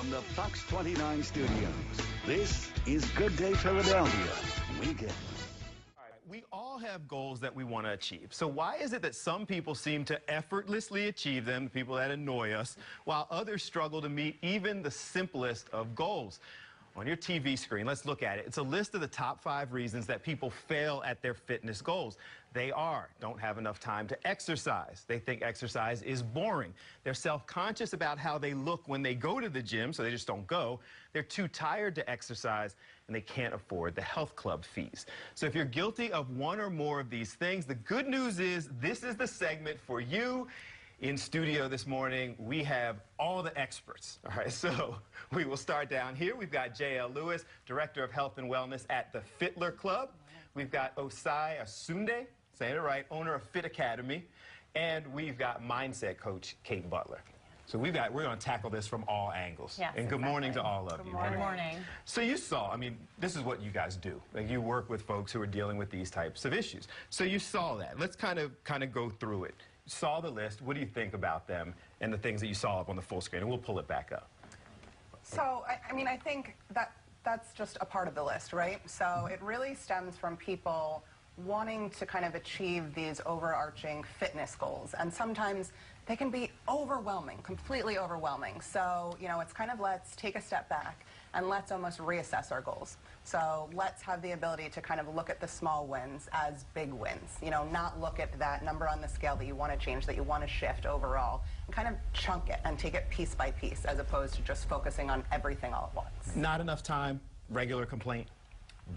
from the Fox 29 studios, this is Good Day Philadelphia Weekend. We all have goals that we want to achieve. So why is it that some people seem to effortlessly achieve them, people that annoy us, while others struggle to meet even the simplest of goals? On your TV screen, let's look at it. It's a list of the top 5 reasons that people fail at their fitness goals. They are: don't have enough time to exercise. They think exercise is boring. They're self-conscious about how they look when they go to the gym, so they just don't go. They're too tired to exercise, and they can't afford the health club fees. So if you're guilty of one or more of these things, the good news is this is the segment for you. In studio this morning, we have all the experts. All right, so we will start down here. We've got J.L. Lewis, Director of Health and Wellness at the Butler Club. We've got Osai Asunde, saying it right, owner of Fit Academy. And we've got mindset coach Kate Butler. So we're going to tackle this from all angles. Yes, and good morning to all of you. Good morning. So you saw, this is what you guys do. Like, you work with folks who are dealing with these types of issues. So you saw that. Let's kind of go through it. Saw the list. What do you think about them and the things that you saw up on the full screen? And we'll pull it back up. So, I think that's just a part of the list, right? So it really stems from people wanting to kind of achieve these overarching fitness goals. And sometimes they can be overwhelming, completely overwhelming. So, it's kind of, let's take a step back and let's almost reassess our goals. So let's have the ability to kind of look at the small wins as big wins. Not look at that number on the scale that you want to change, that you want to shift overall, and kind of chunk it and take it piece by piece, as opposed to just focusing on everything all at once. Not enough time, regular complaint?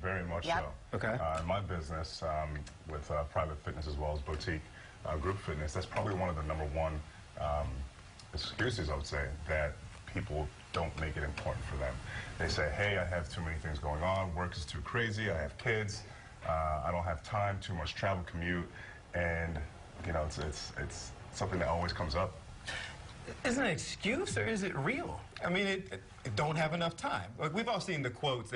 Very much Yep. so. Okay. In my business, with private fitness as well as boutique group fitness, that's probably one of the #1 excuses, I would say, that people don't make it important for them. They say, hey, I have too many things going on, work is too crazy, I have kids, I don't have time, too much travel, commute, and it's something that always comes up. Is it an excuse or is it real? It don't have enough time. Like, we've all seen the quotes,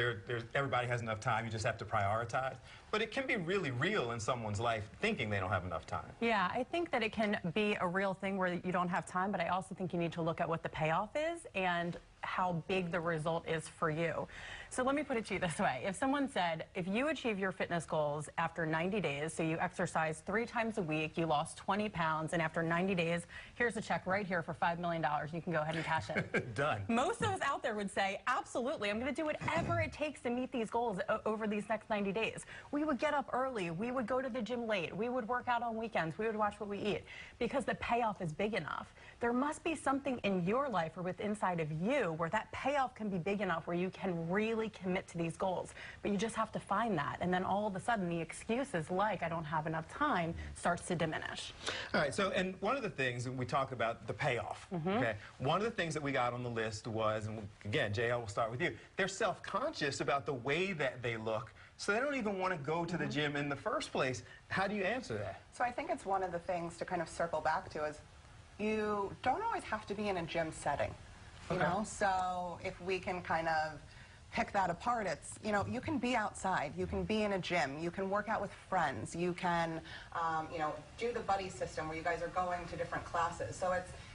everybody has enough time, you just have to prioritize. But it can be really real in someone's life thinking they don't have enough time. Yeah, I think that it can be a real thing where you don't have time, but I also think you need to look at what the payoff is and how big the result is for you. So let me put it to you this way. If someone said, if you achieve your fitness goals after 90 days, so you exercise 3 times a week, you lost 20 pounds, and after 90 days, here's a check right here for $5 million, you can go ahead and cash it. Done. Most of us out there would say, absolutely, I'm going to do whatever it takes to meet these goals over these next 90 days. We would get up early, we would go to the gym late, we would work out on weekends, we would watch what we eat, because the payoff is big enough. There must be something in your life or with inside of you where that payoff can be big enough where you can really commit to these goals. But you just have to find that, and then all of a sudden the excuses like I don't have enough time starts to diminish. All right, so, and one of the things we talk about, the payoff, okay? One of the things that we got on the list was, and again, JL, we'll start with you, they're self-conscious about the way that they look, so they don't even want to go to the gym in the first place. How do you answer that? So I think it's one of the things to kind of circle back to is you don't always have to be in a gym setting. So if we can kind of pick that apart, it's, you can be outside, you can be in a gym, you can work out with friends, you can, do the buddy system where you guys are going to different classes. So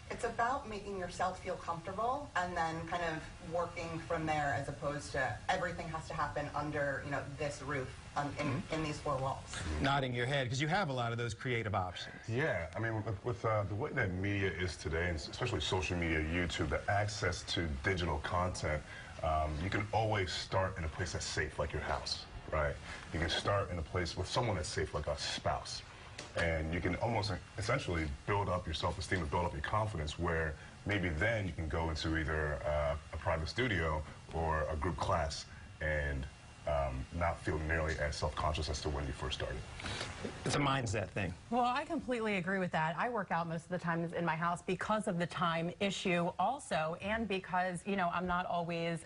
it's about making yourself feel comfortable and then kind of working from there, as opposed to everything has to happen under, this roof in these 4 walls. Nodding your head, because you have a lot of those creative options. Yeah, with the way that media is today, and especially social media, YouTube, the access to digital content, you can always start in a place that's safe, like your house, right? You can start in a place with someone that's safe, like a spouse. And you can almost essentially build up your self-esteem and build up your confidence, where maybe then you can go into either a private studio or a group class and not feel nearly as self-conscious as to when you first started. It's a mindset thing. Well, I completely agree with that. I work out most of the time in my house because of the time issue also, and because, I'm not always,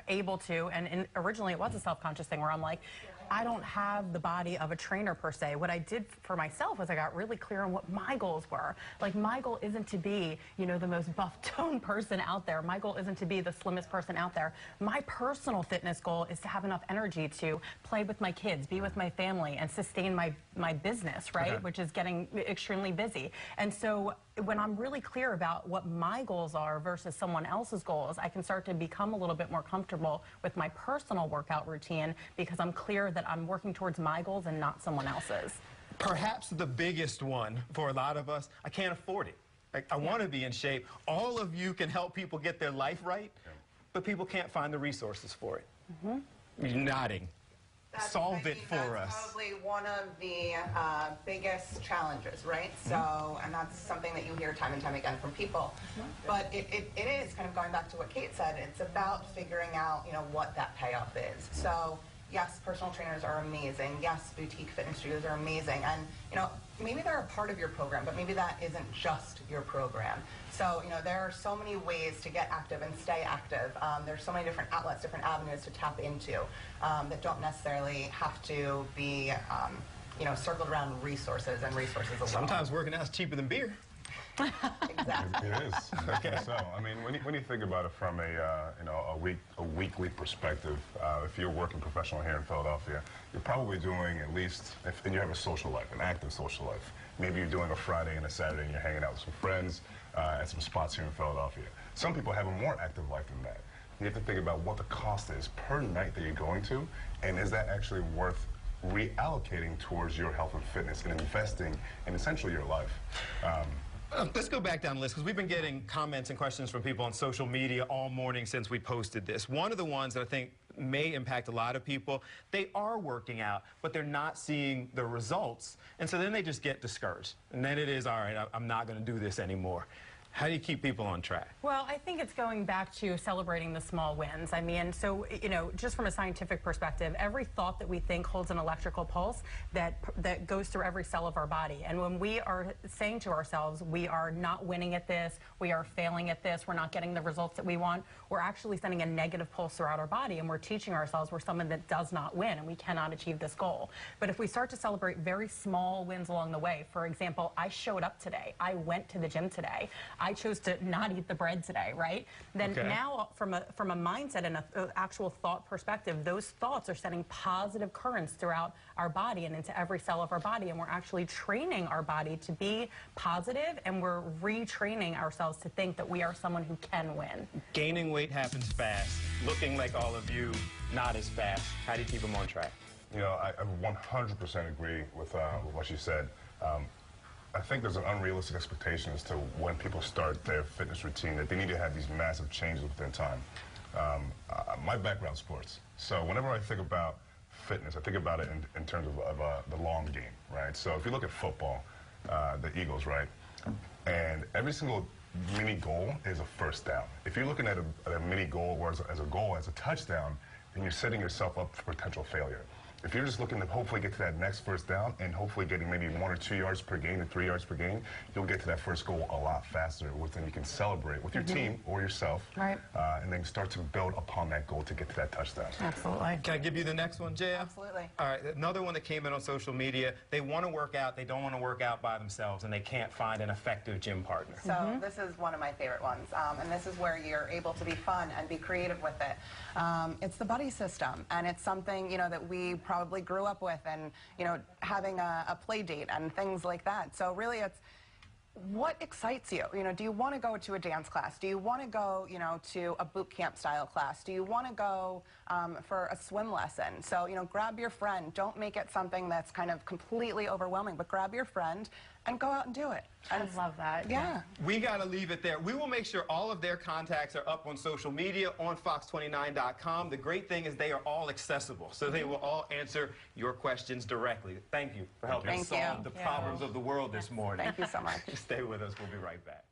able to, and originally it was a self-conscious thing where I'm like, I don't have the body of a trainer per se. What I did for myself was I got really clear on what my goals were. Like, my goal isn't to be, the most buff-toned person out there. My goal isn't to be the slimmest person out there. My personal fitness goal is to have enough energy to play with my kids, be with my family, and sustain my business, right? Okay. Which is getting extremely busy. And so when I'm really clear about what my goals are versus someone else's goals, I can start to become a little bit more comfortable with my personal workout routine because I'm clear that I'm working towards my goals and not someone else's. Perhaps the biggest one for a lot of us, I can't afford it. I want to be in shape. All of you can help people get their life right, but people can't find the resources for it. You're nodding. Solve it for us. That's probably one of the biggest challenges, right? So, and that's something that you hear time and time again from people. But it is kind of going back to what Kate said. It's about figuring out, what that payoff is. So, yes, personal trainers are amazing. Yes, boutique fitness studios are amazing. And, maybe they're a part of your program, but maybe that isn't just your program. So, there are so many ways to get active and stay active. There's so many different outlets, different avenues to tap into that don't necessarily have to be, circled around resources and resources alone. Sometimes working out is cheaper than beer. Exactly. It is. Okay. So, I mean, when you think about it from a weekly perspective, if you're working professional here in Philadelphia, you're probably doing at least, and you have a social life, an active social life. Maybe you're doing a Friday and a Saturday and you're hanging out with some friends at some spots here in Philadelphia. Some people have a more active life than that. You have to think about what the cost is per night that you're going to, and is that actually worth reallocating towards your health and fitness and investing in essentially your life. Let's go back down the list because we've been getting comments and questions from people on social media all morning since we posted this. One of the ones that I think may impact a lot of people, they are working out, but they're not seeing the results. And so then they just get discouraged. And then it is, all right, I'm not going to do this anymore. How do you keep people on track? Well, I think it's going back to celebrating the small wins. I mean, so, just from a scientific perspective, every thought that we think holds an electrical pulse that goes through every cell of our body. And when we are saying to ourselves, we are not winning at this, we are failing at this, we're not getting the results that we want, we're actually sending a negative pulse throughout our body, and we're teaching ourselves we're someone that does not win and we cannot achieve this goal. But if we start to celebrate very small wins along the way, for example, I showed up today, I went to the gym today, I chose to not eat the bread today, right? Then now, from a mindset and an actual thought perspective, those thoughts are sending positive currents throughout our body and into every cell of our body, and we're actually training our body to be positive, and we're retraining ourselves to think that we are someone who can win. Gaining weight happens fast. Looking like all of you, not as fast. How do you keep them on track? I 100% agree with what you said. I think there's an unrealistic expectation as to when people start their fitness routine that they need to have these massive changes within time. My background sports, so whenever I think about fitness, I think about it in terms of the long game, right? So if you look at football, the Eagles, right, and every single mini goal is a first down. If you're looking at a mini goal or as a touchdown, then you're setting yourself up for potential failure. If you're just looking to hopefully get to that next first down and hopefully getting maybe 1 or 2 yards per game to 3 yards per game, you'll get to that first goal a lot faster, which then you can celebrate with your team or yourself, right? And then start to build upon that goal to get to that touchdown. Absolutely. Can I give you the next one, Jaya? Absolutely. All right, another one that came in on social media. They want to work out, they don't want to work out by themselves, and they can't find an effective gym partner. So this is one of my favorite ones, and this is where you're able to be fun and be creative with it. It's the buddy system, and it's something that we probably grew up with, and having a play date and things like that. So really, it's what excites you. Do you want to go to a dance class? Do you want to go to a boot camp style class? Do you want to go for a swim lesson? So grab your friend. Don't make it something that's kind of completely overwhelming, but grab your friend and go out and do it. I love that. Yeah. We got to leave it there. We will make sure all of their contacts are up on social media, on fox29.com. The great thing is they are all accessible, so they will all answer your questions directly. Thank you for helping us solve the problems of the world this morning. Thank you so much. Stay with us. We'll be right back.